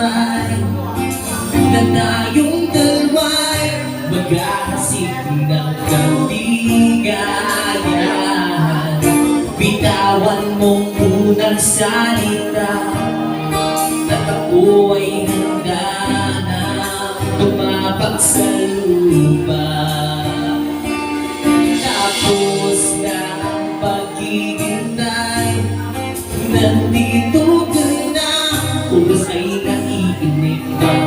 kamay na tayong dalawa'y maghahasik ng kaligayahan. Bitawan mong unang salita at ako ay handa na tumapag sa lupa. Tapos na ang paghihintay, nandito ka na, oras ay naiinip na.